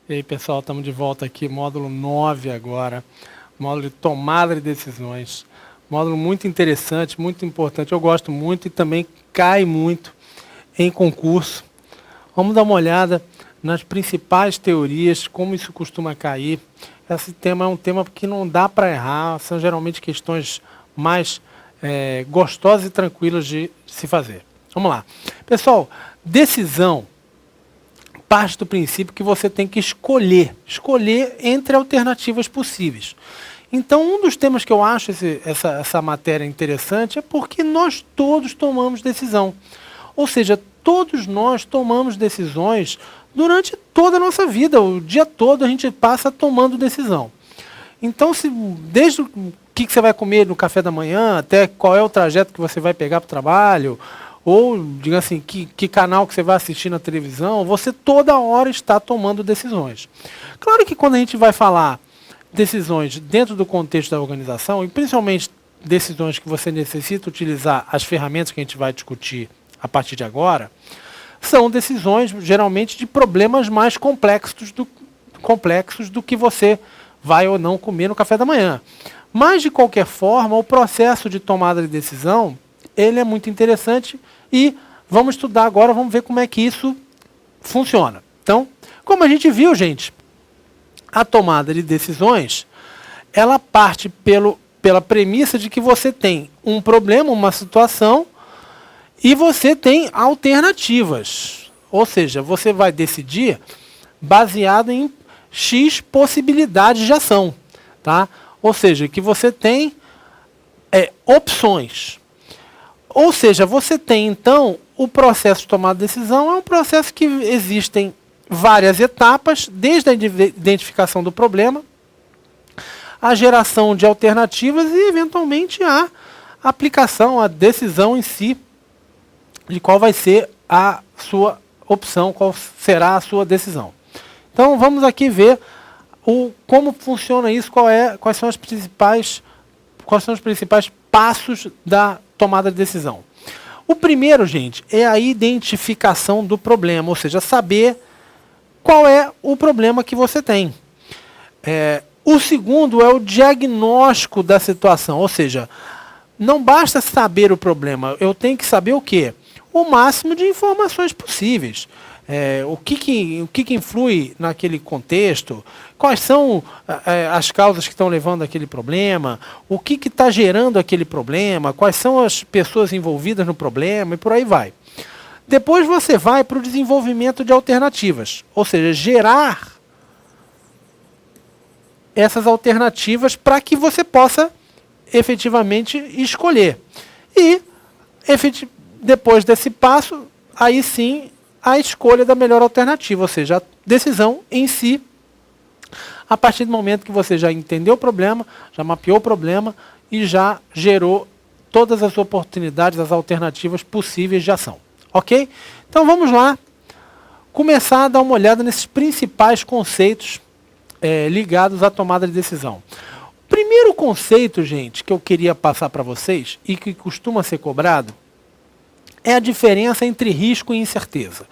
E aí, pessoal, estamos de volta aqui, módulo 9 agora, módulo de tomada de decisões. Módulo muito interessante, muito importante, eu gosto muito e também cai muito em concurso. Vamos dar uma olhada nas principais teorias, como isso costuma cair. Esse tema é um tema que não dá para errar, são geralmente questões mais gostosas e tranquilas de se fazer. Vamos lá. Pessoal, decisão parte do princípio que você tem que escolher entre alternativas possíveis. Então, um dos temas que eu acho essa matéria interessante é porque nós todos tomamos decisão. Ou seja, todos nós tomamos decisões durante toda a nossa vida. O dia todo a gente passa tomando decisão. Então, desde o que você vai comer no café da manhã, até qual é o trajeto que você vai pegar para o trabalho, ou, diga assim, que canal que você vai assistir na televisão, você toda hora está tomando decisões. Claro que quando a gente vai falar decisões dentro do contexto da organização, e principalmente decisões que você necessita utilizar as ferramentas que a gente vai discutir a partir de agora, são decisões geralmente de problemas mais complexos do que você vai ou não comer no café da manhã. Mas, de qualquer forma, o processo de tomada de decisão, ele é muito interessante e vamos estudar agora, vamos ver como é que isso funciona. Então, como a gente viu, gente, a tomada de decisões, ela parte pela premissa de que você tem um problema, uma situação, e você tem alternativas. Ou seja, você vai decidir baseado em X possibilidades de ação. Tá? Ou seja, que você tem opções. Ou seja, você tem, então, o processo de tomada de decisão é um processo que existem várias etapas, desde a identificação do problema, a geração de alternativas e, eventualmente, a aplicação, a decisão em si, de qual vai ser a sua opção, qual será a sua decisão. Então, vamos aqui ver como funciona isso, quais são os principais passos da tomada de decisão. O primeiro, gente, é a identificação do problema, ou seja, saber qual é o problema que você tem. O segundo é o diagnóstico da situação, ou seja, não basta saber o problema, eu tenho que saber o quê? O máximo de informações possíveis. O que influi naquele contexto, quais são as causas que estão levando àquele problema, o que está gerando aquele problema, quais são as pessoas envolvidas no problema e por aí vai. Depois você vai para o desenvolvimento de alternativas, ou seja, gerar essas alternativas para que você possa efetivamente escolher. E depois desse passo, aí sim, a escolha da melhor alternativa, ou seja, a decisão em si, a partir do momento que você já entendeu o problema, já mapeou o problema e já gerou todas as oportunidades, as alternativas possíveis de ação. Ok? Então vamos lá, começar a dar uma olhada nesses principais conceitos ligados à tomada de decisão. O primeiro conceito, gente, que eu queria passar para vocês e que costuma ser cobrado, é a diferença entre risco e incerteza.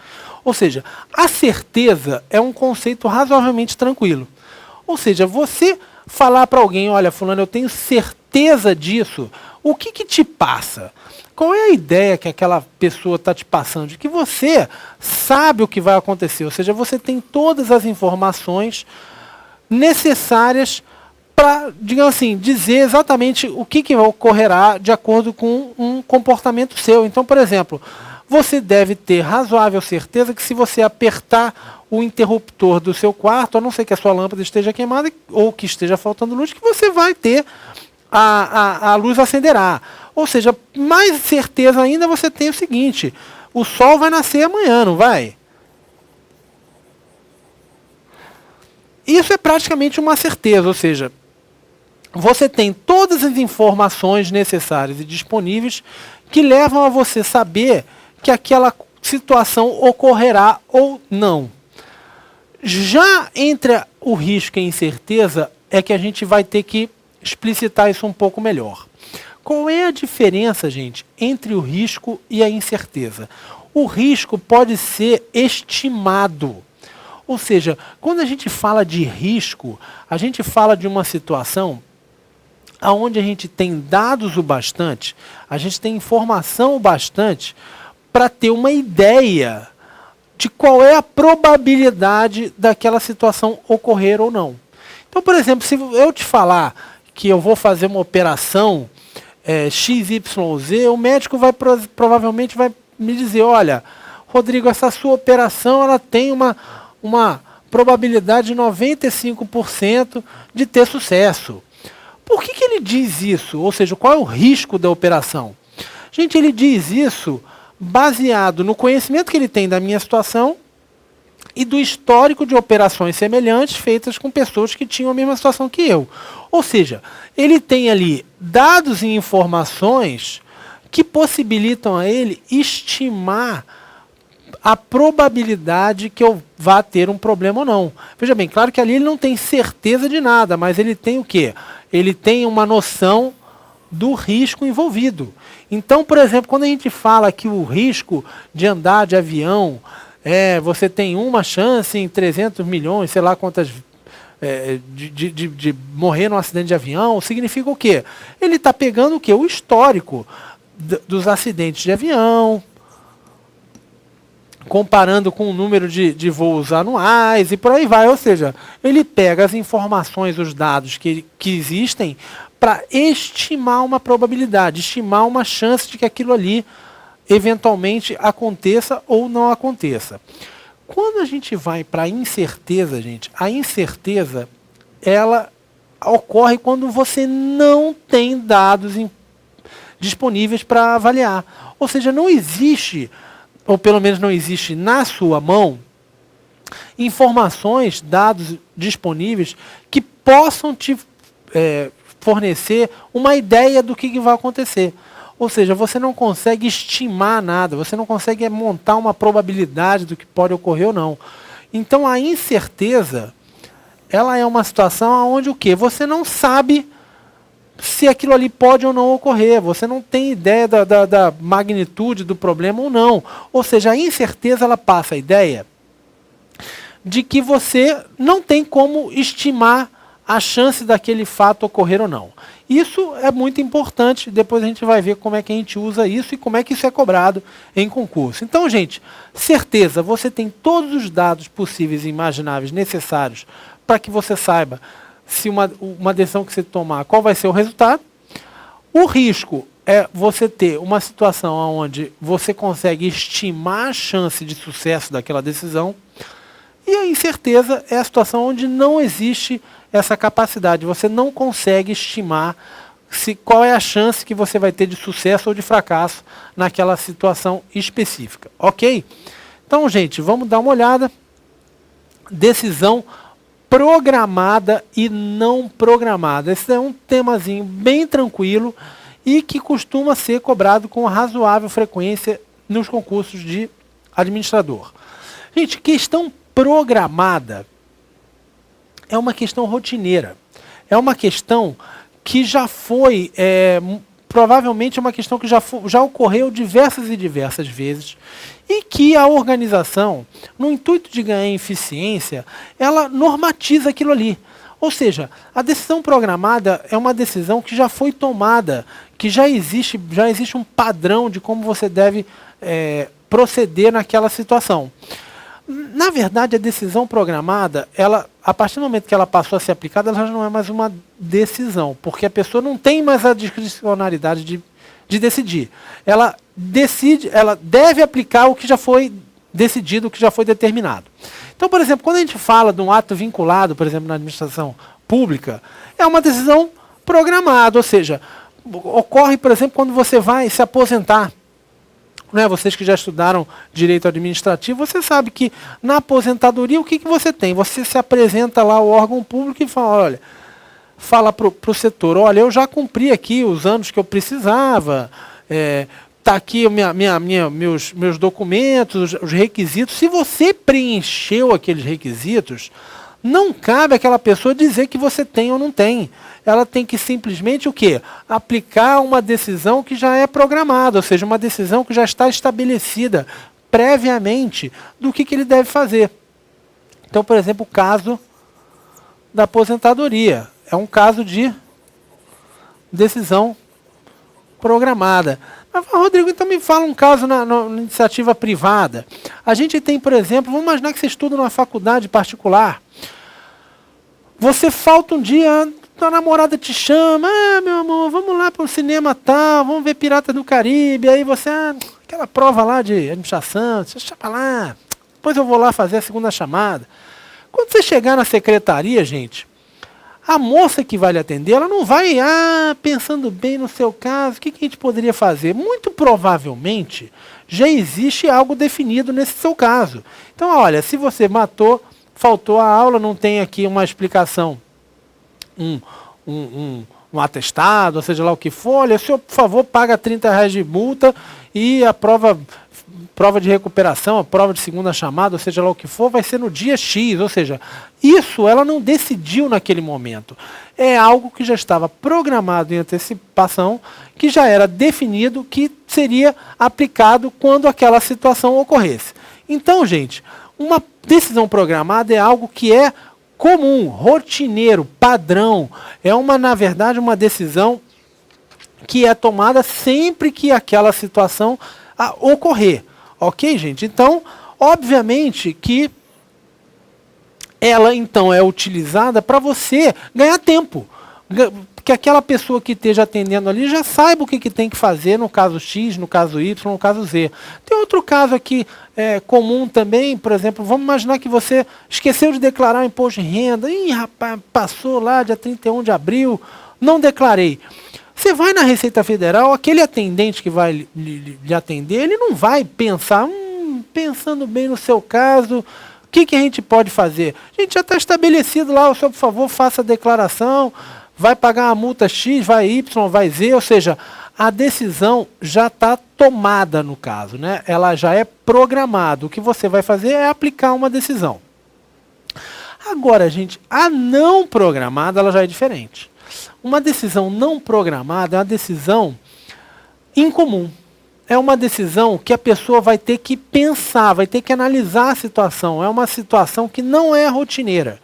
Ou seja, a certeza é um conceito razoavelmente tranquilo. Ou seja, você falar para alguém, olha, fulano, eu tenho certeza disso, o que te passa? Qual é a ideia que aquela pessoa está te passando? De que você sabe o que vai acontecer, ou seja, você tem todas as informações necessárias para, digamos assim, dizer exatamente o que ocorrerá de acordo com um comportamento seu. Então, por exemplo, você deve ter razoável certeza que se você apertar o interruptor do seu quarto, a não ser que a sua lâmpada esteja queimada ou que esteja faltando luz, que você vai ter, a luz acenderá. Ou seja, mais certeza ainda você tem o seguinte, o sol vai nascer amanhã, não vai? Isso é praticamente uma certeza, ou seja, você tem todas as informações necessárias e disponíveis que levam a você saber que aquela situação ocorrerá ou não. Já entre o risco e a incerteza é que a gente vai ter que explicitar isso um pouco melhor. Qual é a diferença, gente, entre o risco e a incerteza? O risco pode ser estimado. Ou seja, quando a gente fala de risco, a gente fala de uma situação onde a gente tem dados o bastante, a gente tem informação o bastante para ter uma ideia de qual é a probabilidade daquela situação ocorrer ou não. Então, por exemplo, se eu te falar que eu vou fazer uma operação XYZ, o médico provavelmente vai me dizer, olha, Rodrigo, essa sua operação ela tem uma probabilidade de 95% de ter sucesso. Por que ele diz isso? Ou seja, qual é o risco da operação? Gente, ele diz isso baseado no conhecimento que ele tem da minha situação e do histórico de operações semelhantes feitas com pessoas que tinham a mesma situação que eu. Ou seja, ele tem ali dados e informações que possibilitam a ele estimar a probabilidade que eu vá ter um problema ou não. Veja bem, claro que ali ele não tem certeza de nada, mas ele tem o quê? Ele tem uma noção do risco envolvido. Então, por exemplo, quando a gente fala que o risco de andar de avião, você tem uma chance em 300 milhões, sei lá quantas, de morrer num acidente de avião, significa o quê? Ele está pegando o quê? O histórico dos acidentes de avião, comparando com o número de voos anuais e por aí vai. Ou seja, ele pega as informações, os dados que existem para estimar uma probabilidade, estimar uma chance de que aquilo ali eventualmente aconteça ou não aconteça. Quando a gente vai para a incerteza, gente, a incerteza ela ocorre quando você não tem dados disponíveis para avaliar. Ou seja, não existe, ou pelo menos não existe na sua mão, informações, dados disponíveis que possam te fornecer uma ideia do que vai acontecer. Ou seja, você não consegue estimar nada, você não consegue montar uma probabilidade do que pode ocorrer ou não. Então a incerteza, ela é uma situação onde o quê? Você não sabe se aquilo ali pode ou não ocorrer, você não tem ideia da magnitude do problema ou não. Ou seja, a incerteza ela passa a ideia de que você não tem como estimar a chance daquele fato ocorrer ou não. Isso é muito importante, depois a gente vai ver como é que a gente usa isso e como é que isso é cobrado em concurso. Então, gente, certeza, você tem todos os dados possíveis e imagináveis necessários para que você saiba se uma decisão que você tomar, qual vai ser o resultado. O risco é você ter uma situação onde você consegue estimar a chance de sucesso daquela decisão. E a incerteza é a situação onde não existe essa capacidade. Você não consegue estimar qual é a chance que você vai ter de sucesso ou de fracasso naquela situação específica. Ok? Então, gente, vamos dar uma olhada. Decisão programada e não programada. Esse é um temazinho bem tranquilo e que costuma ser cobrado com razoável frequência nos concursos de administrador. Gente, questão programada é uma questão rotineira. É uma questão que já foi, provavelmente é uma questão que já ocorreu diversas e diversas vezes e que a organização, no intuito de ganhar eficiência, ela normatiza aquilo ali. Ou seja, a decisão programada é uma decisão que já foi tomada, que já existe um padrão de como você deve proceder naquela situação. Na verdade, a decisão programada, a partir do momento que ela passou a ser aplicada, ela já não é mais uma decisão, porque a pessoa não tem mais a discricionariedade de decidir. Ela deve aplicar o que já foi decidido, o que já foi determinado. Então, por exemplo, quando a gente fala de um ato vinculado, por exemplo, na administração pública, é uma decisão programada, ou seja, ocorre, por exemplo, quando você vai se aposentar. Vocês que já estudaram direito administrativo, você sabe que na aposentadoria o que você tem? Você se apresenta lá ao órgão público e fala para o setor, olha, eu já cumpri aqui os anos que eu precisava, está aqui meus documentos, os requisitos. Se você preencheu aqueles requisitos, não cabe àquela pessoa dizer que você tem ou não tem. Ela tem que simplesmente o quê? Aplicar uma decisão que já é programada, ou seja, uma decisão que já está estabelecida previamente do que ele deve fazer. Então, por exemplo, o caso da aposentadoria. É um caso de decisão programada. Mas, Rodrigo, então me fala um caso na iniciativa privada. A gente tem, por exemplo, vamos imaginar que você estuda numa faculdade particular. Você falta um dia, tua namorada te chama, meu amor, vamos lá para o cinema tal, vamos ver Pirata do Caribe. Aí você, aquela prova lá de administração, você chama lá, depois eu vou lá fazer a segunda chamada. Quando você chegar na secretaria, gente, a moça que vai lhe atender, ela não vai, pensando bem no seu caso, o que a gente poderia fazer? Muito provavelmente já existe algo definido nesse seu caso. Então, olha, se você faltou a aula, não tem aqui uma explicação, um atestado, ou seja lá o que for, olha, o senhor, por favor, paga R$30 de multa e a prova de recuperação, a prova de segunda chamada, ou seja lá o que for, vai ser no dia X, ou seja, isso ela não decidiu naquele momento. É algo que já estava programado em antecipação, que já era definido, que seria aplicado quando aquela situação ocorresse. Então, gente, uma decisão programada é algo que é comum, rotineiro, padrão. É na verdade, uma decisão que é tomada sempre que aquela situação ocorrer. Ok, gente? Então, obviamente que ela, então, é utilizada para você ganhar tempo. Que aquela pessoa que esteja atendendo ali já saiba o que tem que fazer no caso X, no caso Y, no caso Z. Tem outro caso aqui comum também, por exemplo, vamos imaginar que você esqueceu de declarar o imposto de renda. Ih, rapaz, passou lá dia 31 de abril, não declarei. Você vai na Receita Federal, aquele atendente que vai lhe atender, ele não vai pensar, pensando bem no seu caso, o que a gente pode fazer? A gente já está estabelecido lá, o senhor, por favor, faça a declaração, vai pagar uma multa X, vai Y, vai Z, ou seja, a decisão já está tomada no caso, né? Ela já é programada. O que você vai fazer é aplicar uma decisão. Agora, gente, a não programada ela já é diferente. Uma decisão não programada é uma decisão incomum. É uma decisão que a pessoa vai ter que pensar, vai ter que analisar a situação. É uma situação que não é rotineira.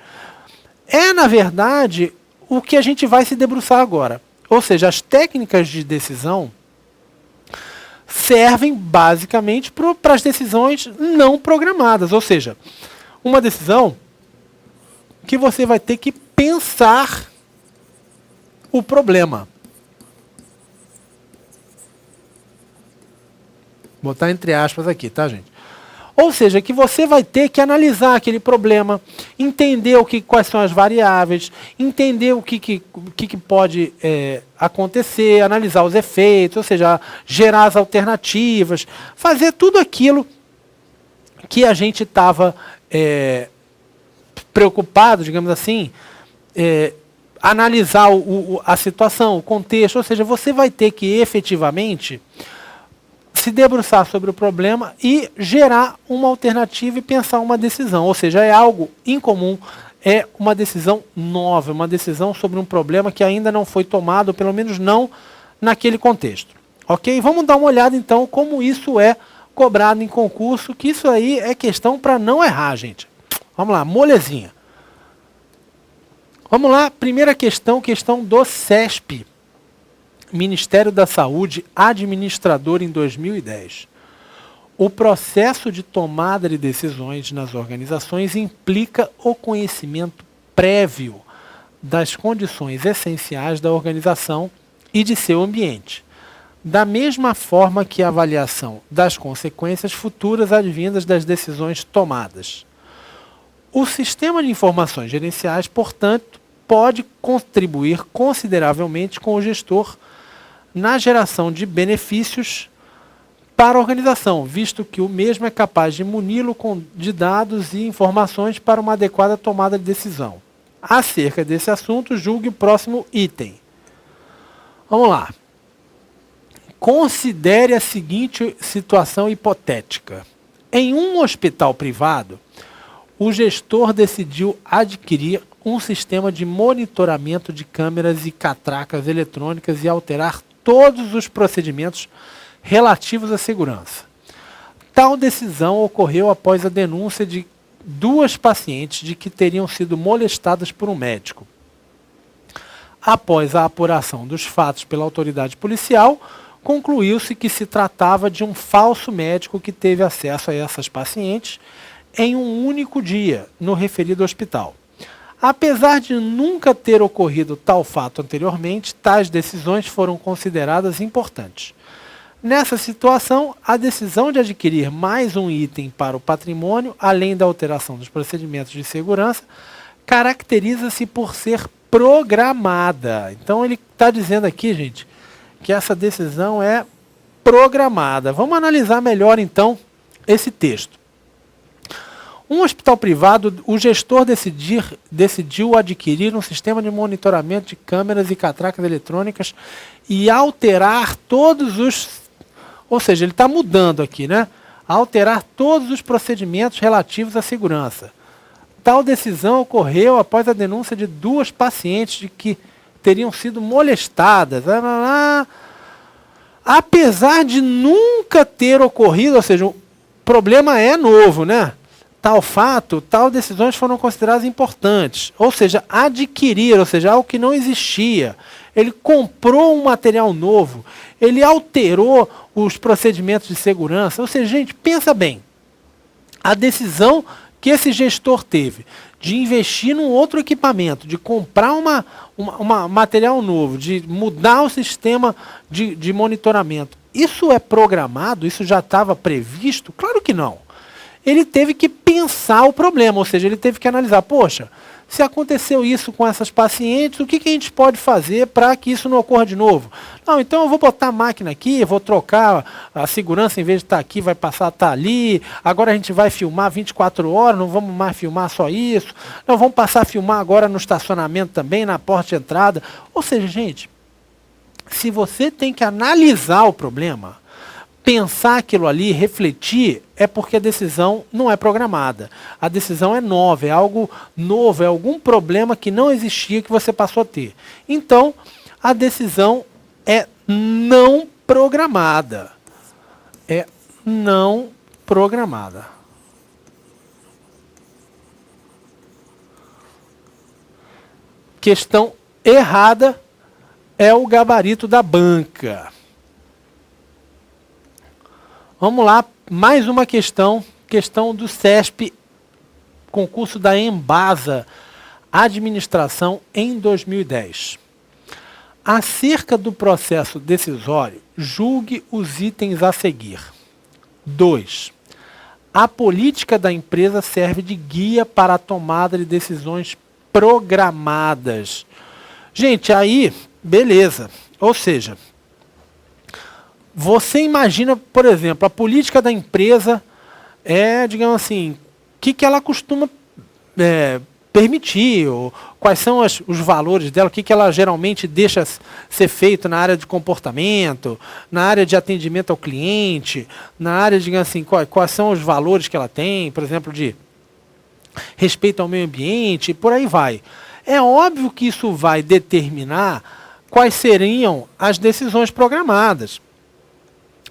É, na verdade, o que a gente vai se debruçar agora. Ou seja, as técnicas de decisão servem basicamente para as decisões não programadas. Ou seja, uma decisão que você vai ter que pensar o problema. Vou botar entre aspas aqui, tá, gente? Ou seja, que você vai ter que analisar aquele problema, entender quais são as variáveis, entender o que pode acontecer, analisar os efeitos, ou seja, gerar as alternativas, fazer tudo aquilo que a gente estava preocupado, digamos assim, analisar a situação, o contexto, ou seja, você vai ter que efetivamente se debruçar sobre o problema e gerar uma alternativa e pensar uma decisão. Ou seja, é algo incomum, é uma decisão nova, uma decisão sobre um problema que ainda não foi tomado, ou pelo menos não naquele contexto. Ok? Vamos dar uma olhada então como isso é cobrado em concurso, que isso aí é questão para não errar, gente. Vamos lá, molezinha. Vamos lá, primeira questão do CESP. Ministério da Saúde, administrador em 2010. O processo de tomada de decisões nas organizações implica o conhecimento prévio das condições essenciais da organização e de seu ambiente, da mesma forma que a avaliação das consequências futuras advindas das decisões tomadas. O sistema de informações gerenciais, portanto, pode contribuir consideravelmente com o gestor na geração de benefícios para a organização, visto que o mesmo é capaz de muni-lo de dados e informações para uma adequada tomada de decisão. Acerca desse assunto, julgue o próximo item. Vamos lá. Considere a seguinte situação hipotética. Em um hospital privado, o gestor decidiu adquirir um sistema de monitoramento de câmeras e catracas eletrônicas e alterar todos os procedimentos relativos à segurança. Tal decisão ocorreu após a denúncia de duas pacientes de que teriam sido molestadas por um médico. Após a apuração dos fatos pela autoridade policial, concluiu-se que se tratava de um falso médico que teve acesso a essas pacientes em um único dia, no referido hospital. Apesar de nunca ter ocorrido tal fato anteriormente, tais decisões foram consideradas importantes. Nessa situação, a decisão de adquirir mais um item para o patrimônio, além da alteração dos procedimentos de segurança, caracteriza-se por ser programada. Então ele está dizendo aqui, gente, que essa decisão é programada. Vamos analisar melhor, então, esse texto. Um hospital privado, o gestor decidiu adquirir um sistema de monitoramento de câmeras e catracas eletrônicas e alterar todos os... Ou seja, ele está mudando aqui, né? Alterar todos os procedimentos relativos à segurança. Tal decisão ocorreu após a denúncia de duas pacientes de que teriam sido molestadas. Apesar de nunca ter ocorrido, ou seja, o problema é novo, né? Tal fato, tal decisões foram consideradas importantes. Ou seja, adquirir, ou seja, algo que não existia. Ele comprou um material novo, ele alterou os procedimentos de segurança. Ou seja, gente, pensa bem. A decisão que esse gestor teve de investir num outro equipamento, de comprar um material novo, de mudar o sistema de monitoramento, isso é programado? Isso já estava previsto? Claro que não. Ele teve que pensar o problema, ou seja, ele teve que analisar, poxa, se aconteceu isso com essas pacientes, o que a gente pode fazer para que isso não ocorra de novo? Não, então eu vou botar a máquina aqui, vou trocar a segurança, em vez de estar aqui, vai passar a estar ali, agora a gente vai filmar 24 horas, não vamos mais filmar só isso, não, vamos passar a filmar agora no estacionamento também, na porta de entrada. Ou seja, gente, se você tem que analisar o problema, pensar aquilo ali, refletir, é porque a decisão não é programada. A decisão é nova, é algo novo, é algum problema que não existia que você passou a ter. Então, a decisão é não programada. É não programada. Questão errada é o gabarito da banca. Vamos lá, mais uma questão do CESP, concurso da Embasa, Administração em 2010. Acerca do processo decisório, julgue os itens a seguir. 2. A política da empresa serve de guia para a tomada de decisões programadas. Gente, aí, beleza. Ou seja, você imagina, por exemplo, a política da empresa é, digamos assim, o que ela costuma permitir, ou quais são os valores dela, o que ela geralmente deixa ser feito na área de comportamento, na área de atendimento ao cliente, na área, digamos assim, quais são os valores que ela tem, por exemplo, de respeito ao meio ambiente, e por aí vai. É óbvio que isso vai determinar quais seriam as decisões programadas.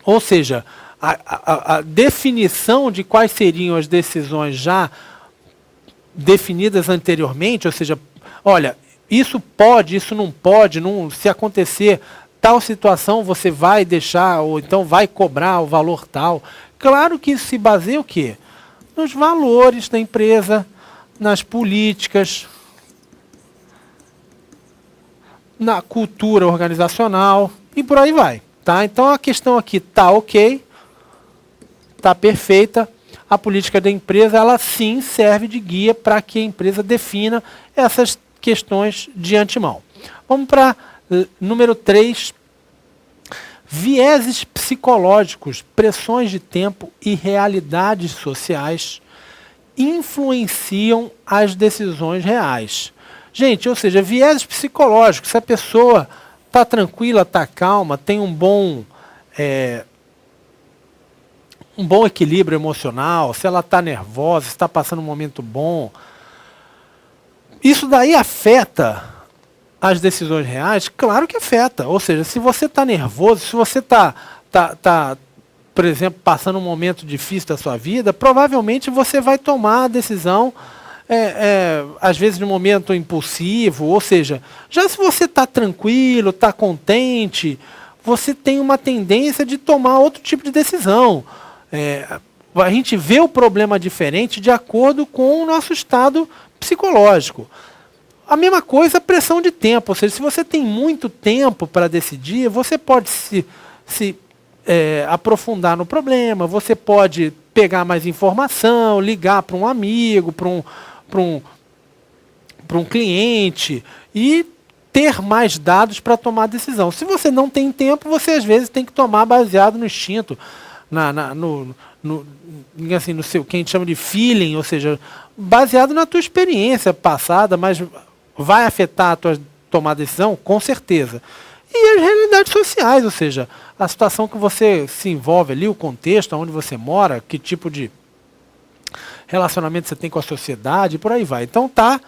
Ou seja, a definição de quais seriam as decisões já definidas anteriormente, ou seja, olha, isso pode, isso não pode, se acontecer tal situação você vai deixar, ou então vai cobrar o valor tal. Claro que isso se baseia o quê? Nos valores da empresa, nas políticas, na cultura organizacional e por aí vai. Tá? Então a questão aqui está ok, está perfeita. A política da empresa, ela sim serve de guia para que a empresa defina essas questões de antemão. Vamos para número 3. Vieses psicológicos, pressões de tempo e realidades sociais influenciam as decisões reais. Gente, ou seja, vieses psicológicos, se a pessoa está tranquila, está calma, tem um bom equilíbrio emocional, se ela está nervosa, se está passando um momento bom. Isso daí afeta as decisões reais? Claro que afeta. Ou seja, se você está nervoso, se você está por exemplo, passando um momento difícil da sua vida, provavelmente você vai tomar a decisão, às vezes, num momento impulsivo, ou seja, já se você está tranquilo, está contente, você tem uma tendência de tomar outro tipo de decisão. A gente vê o problema diferente de acordo com o nosso estado psicológico. A mesma coisa a pressão de tempo, ou seja, se você tem muito tempo para decidir, você pode se aprofundar no problema, você pode pegar mais informação, ligar para um amigo, para um cliente e ter mais dados para tomar decisão. Se você não tem tempo, você às vezes tem que tomar baseado no instinto, no seu, que a gente chama de feeling, ou seja, baseado na tua experiência passada, mas vai afetar a tua tomar decisão? Com certeza. E as realidades sociais, ou seja, a situação que você se envolve ali, o contexto, onde você mora, que tipo de relacionamento você tem com a sociedade, e por aí vai. Então tá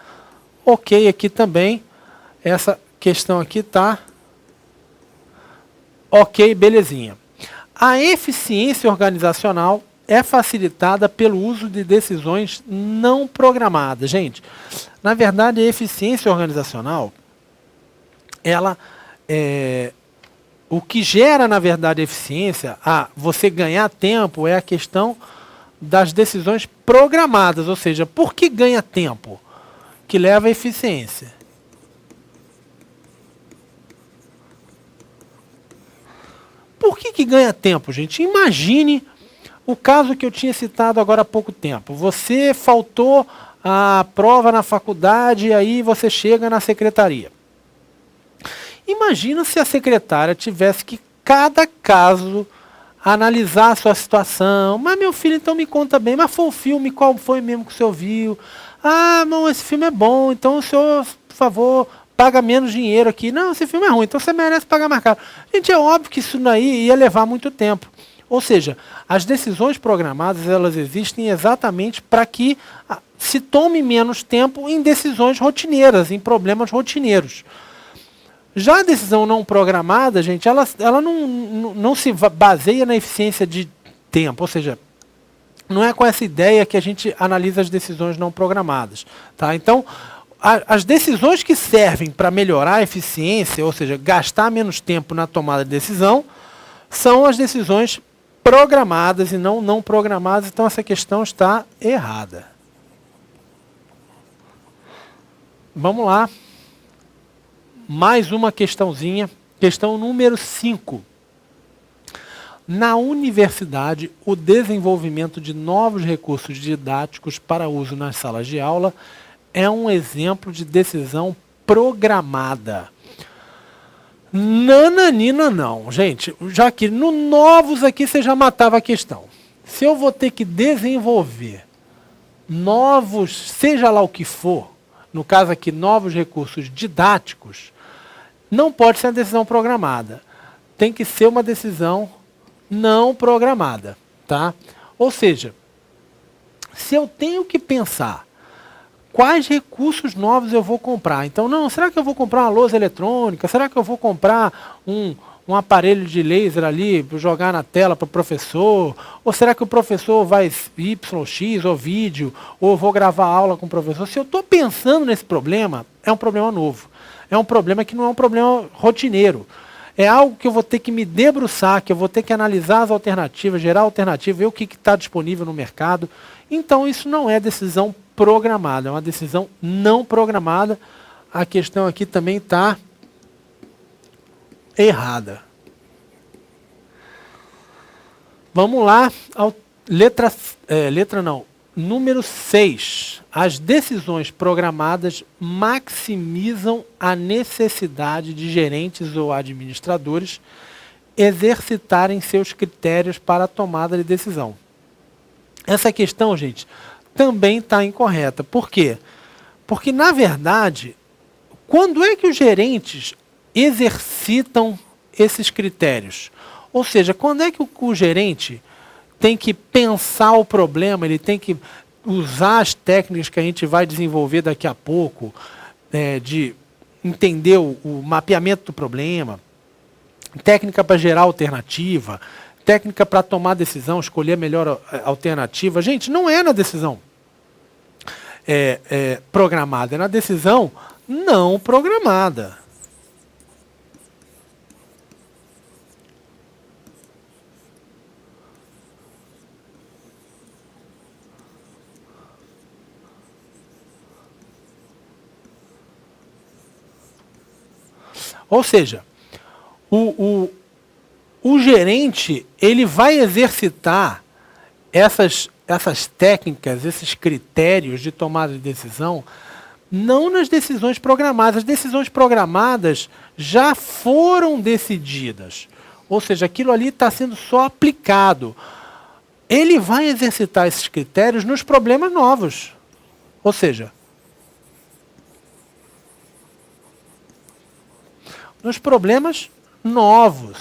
ok aqui também, essa questão aqui tá ok, belezinha. A eficiência organizacional é facilitada pelo uso de decisões não programadas. Gente, na verdade, a eficiência organizacional, o que gera, na verdade, a eficiência, você ganhar tempo, é a questão das decisões programadas. Ou seja, por que ganha tempo? Que leva à eficiência. Por que ganha tempo, gente? Imagine o caso que eu tinha citado agora há pouco tempo. Você faltou a prova na faculdade e aí você chega na secretaria. Imagina se a secretária tivesse que, cada caso, analisar a sua situação. Mas, meu filho, então me conta bem, mas foi o filme, qual foi mesmo que o senhor viu? Ah, não, esse filme é bom, então o senhor, por favor, paga menos dinheiro aqui. Não, esse filme é ruim, então você merece pagar mais caro. Gente, é óbvio que isso daí ia levar muito tempo. Ou seja, as decisões programadas, elas existem exatamente para que se tome menos tempo em decisões rotineiras, em problemas rotineiros. Já a decisão não programada, gente, ela não se baseia na eficiência de tempo, ou seja, não é com essa ideia que a gente analisa as decisões não programadas. Tá? Então, as decisões que servem para melhorar a eficiência, ou seja, gastar menos tempo na tomada de decisão, são as decisões programadas e não programadas. Então, essa questão está errada. Vamos lá. Mais uma questãozinha. Questão número 5. Na universidade, o desenvolvimento de novos recursos didáticos para uso nas salas de aula é um exemplo de decisão programada. Nananina não. Gente, já que no novos aqui você já matava a questão. Se eu vou ter que desenvolver novos, seja lá o que for, no caso aqui, novos recursos didáticos, não pode ser uma decisão programada. Tem que ser uma decisão não programada. Tá? Ou seja, se eu tenho que pensar quais recursos novos eu vou comprar. Então, será que eu vou comprar uma lousa eletrônica? Será que eu vou comprar um aparelho de laser ali para jogar na tela para o professor? Ou será que o professor vai YX ou vídeo? Ou eu vou gravar aula com o professor? Se eu estou pensando nesse problema, é um problema novo. É um problema que não é um problema rotineiro. É algo que eu vou ter que me debruçar, que eu vou ter que analisar as alternativas, gerar alternativa, ver o que está disponível no mercado. Então, isso não é decisão programada, é uma decisão não programada. A questão aqui também está errada. Vamos lá, número 6. As decisões programadas maximizam a necessidade de gerentes ou administradores exercitarem seus critérios para a tomada de decisão. Essa questão, gente, também está incorreta. Por quê? Porque, na verdade, quando é que os gerentes exercitam esses critérios? Ou seja, quando é que o gerente tem que pensar o problema, ele tem que usar as técnicas que a gente vai desenvolver daqui a pouco, de entender o mapeamento do problema, técnica para gerar alternativa, técnica para tomar decisão, escolher a melhor alternativa. Gente, não é na decisão programada, é na decisão não programada. Ou seja, o gerente ele vai exercitar essas técnicas, esses critérios de tomada de decisão, não nas decisões programadas. As decisões programadas já foram decididas. Ou seja, aquilo ali está sendo só aplicado. Ele vai exercitar esses critérios nos problemas novos. Ou seja, nos problemas novos.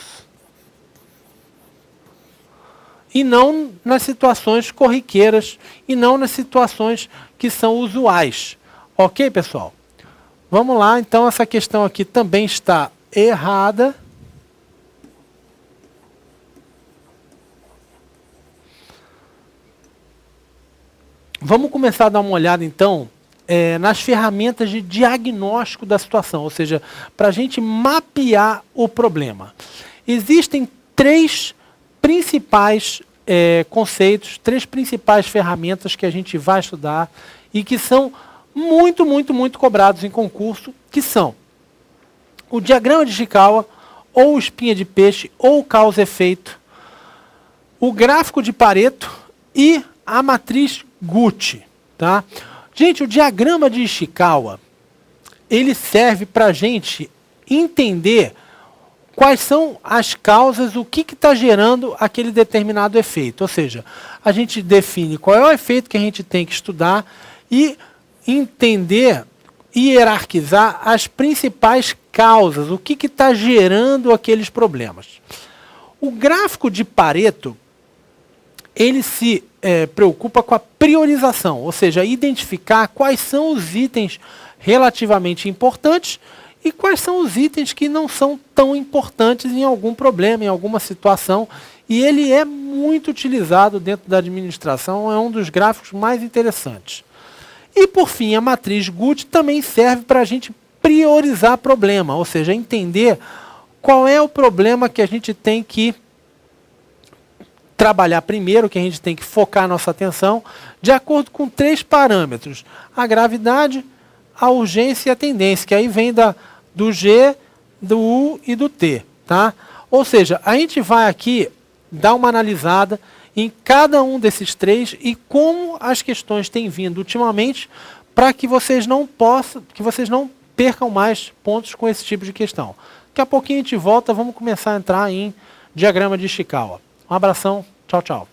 E não nas situações corriqueiras, e não nas situações que são usuais. Ok, pessoal? Vamos lá, então essa questão aqui também está errada. Vamos começar a dar uma olhada, então, nas ferramentas de diagnóstico da situação, ou seja, para a gente mapear o problema. Existem três principais conceitos, três principais ferramentas que a gente vai estudar e que são muito, muito, muito cobrados em concurso, que são o diagrama de Ishikawa, ou espinha de peixe, ou causa-efeito, o gráfico de Pareto e a matriz Gucci. Tá? Gente, o diagrama de Ishikawa, ele serve para a gente entender quais são as causas, o que está gerando aquele determinado efeito. Ou seja, a gente define qual é o efeito que a gente tem que estudar e entender e hierarquizar as principais causas, o que está gerando aqueles problemas. O gráfico de Pareto, ele se preocupa com a priorização, ou seja, identificar quais são os itens relativamente importantes e quais são os itens que não são tão importantes em algum problema, em alguma situação. E ele é muito utilizado dentro da administração, é um dos gráficos mais interessantes. E, por fim, a matriz Gucci também serve para a gente priorizar problema, ou seja, entender qual é o problema que a gente tem que trabalhar primeiro, que a gente tem que focar a nossa atenção, de acordo com três parâmetros: a gravidade, a urgência e a tendência, que aí vem do G, do U e do T. Tá? Ou seja, a gente vai aqui dar uma analisada em cada um desses três e como as questões têm vindo ultimamente, para que vocês não percam mais pontos com esse tipo de questão. Daqui a pouquinho a gente volta, vamos começar a entrar em diagrama de Ishikawa. Um abração, tchau, tchau.